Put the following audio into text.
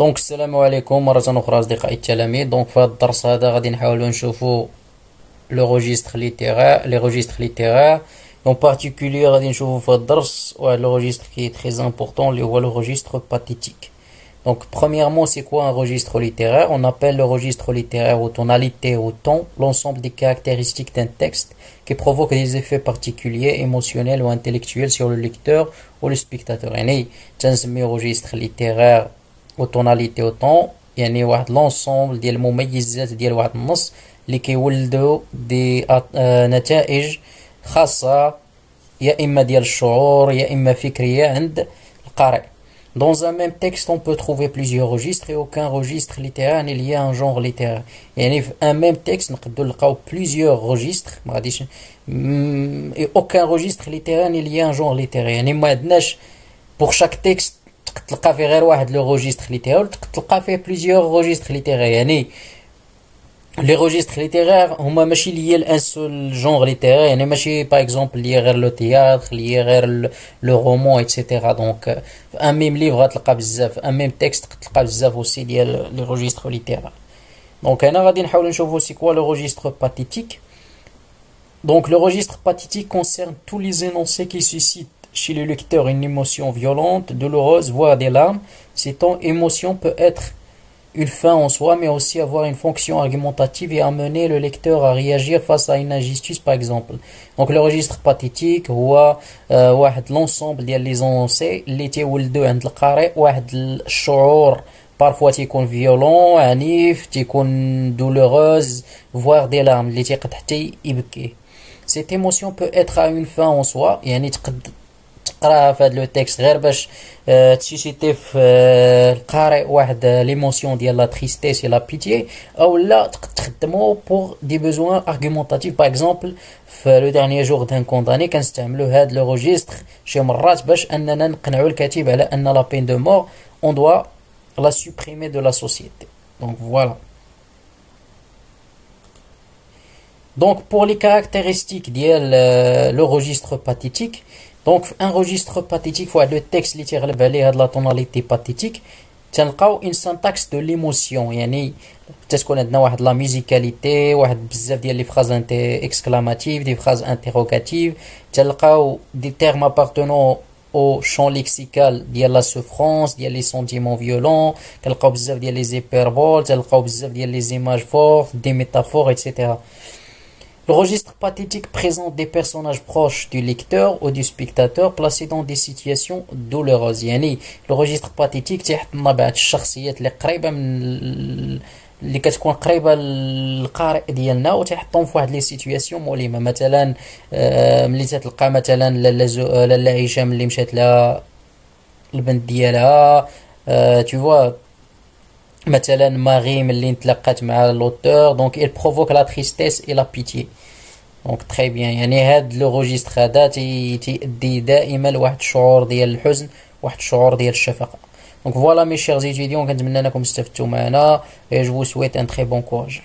دونك السلام عليكم مرة أخرى أصدقائي التلاميذ. دونك في هذا الدرس هذا غادي نحاولوا نشوفوا لي registres littéraires. En particulier غادي نشوفوا في هذا الدرس واحد لو registre qui est très important اللي هو le registre pathétique. Donc premièrement, c'est quoi un registre littéraire? On appelle le registre littéraire aux tonalités, au ton, l'ensemble des caractéristiques d'un texte qui provoque des effets particuliers, émotionnels ou intellectuels sur le lecteur ou le spectateur. يعني تنسميو registre littéraire aux tonalités au ton، يعني واحد l'ensemble ديال المميزات ديال واحد النص اللي كيولدوا دي نتائج خاصة يا إما ديال الشعور يا إما فكرية عند القارئ. Dans un même texte, on peut trouver plusieurs registres et aucun registre littéraire n'est lié à un genre littéraire. يعني في un même texte نقدروا نلقاو plusieurs registres ما غاديش et aucun registre littéraire n'est lié à un genre littéraire. يعني ما عندناش pour chaque texte تلقى فيه غير واحد لو registre littéraire تلقى فيه plusieurs registres littéraires. يعني les registres littéraires هما ماشي liés لان seul genre littéraire، يعني ماشي par exemple lié غير لو théâtre lié غير لو رومون etc. دونك في ان ميم ليفر غتلقى بزاف ان ميم تكست تلقى بزاف اوسي ديال لي registres littéraires. دونك هنا غادي نحاول نشوفوا سي كوا لو registre pathétique. Donc le registre pathétique concerne tous les énoncés qui suscitent chez le lecteur une émotion violente, douloureuse, voire des larmes. Cette émotion peut être une fin en soi, mais aussi avoir une fonction argumentative et amener le lecteur à réagir face à une injustice, par exemple. Donc le registre pathétique هو واحد l'ensemble ديال les énoncés اللي تيولدوا عند القارئ واحد الشعور parfois تيكون violent عنيف تيكون douloureuse voire des larmes اللي تيقد حتى يبكي. Cette émotion peut être à une fin en soi، يعني تقد تقراها في هذا لو تكست غير باش تسيسيتي في القارئ واحد ليموسيون ديال لا تريستيس ولا بيتي، او لا تقد تخدمو بور دي بوزوان ارغومونطاتيف. باغ اكزومبل في لو دانيي جور دان كونداني كنستعملوا هاد لو ريجستر شي مرات باش اننا نقنعوا الكاتب على ان لا بين دو مور اون دوا لا سوبريمي دو لا سوسيتي. دونك فوالا. Donc pour les caractéristiques ديال le registre pathétique، donc un registre pathétique فواحد لو تكست اللي تيغلب عليه هاد لا tonalité pathétique تلقاو une syntaxe de l'émotion، يعني تتكون عندنا واحد لا ميوزيكاليتي واحد بزاف ديال لي فراز اكسكلاماتيف دي فراز انتروغاتيف، تلقاو دي termes appartenant au champ lexical ديال la souffrance ديال les sentiments violents، تلقاو بزاف ديال les hyperboles، تلقاو بزاف ديال les images fortes des métaphores etc. Le registre pathétique présente des personnages proches du lecteur ou du spectateur placés dans des situations douloureuses. يعني le registre pathétique تيحط لنا بعض الشخصيات اللي قريبه من اللي كتكون قريبه للقارئ ديالنا وتيحطهم في واحد لي سيتوياسيون مؤلمه. مثلا ملي تتلقى مثلا لاله هشام اللي مشات لها البنت ديالها tu vois مثلا ماريم اللي نتلاقات مع لوتور، دونك il provoque la tristesse et la pitié. دونك تري بيان، يعني هاد لو روجيستر هذا تيدي دائما لواحد الشعور ديال الحزن واحد الشعور ديال الشفقه. دونك فوالا مي شيرز ايتيديون، كنتمنى انكم استفدتوا معنا et je vous souhaite un très bon courage.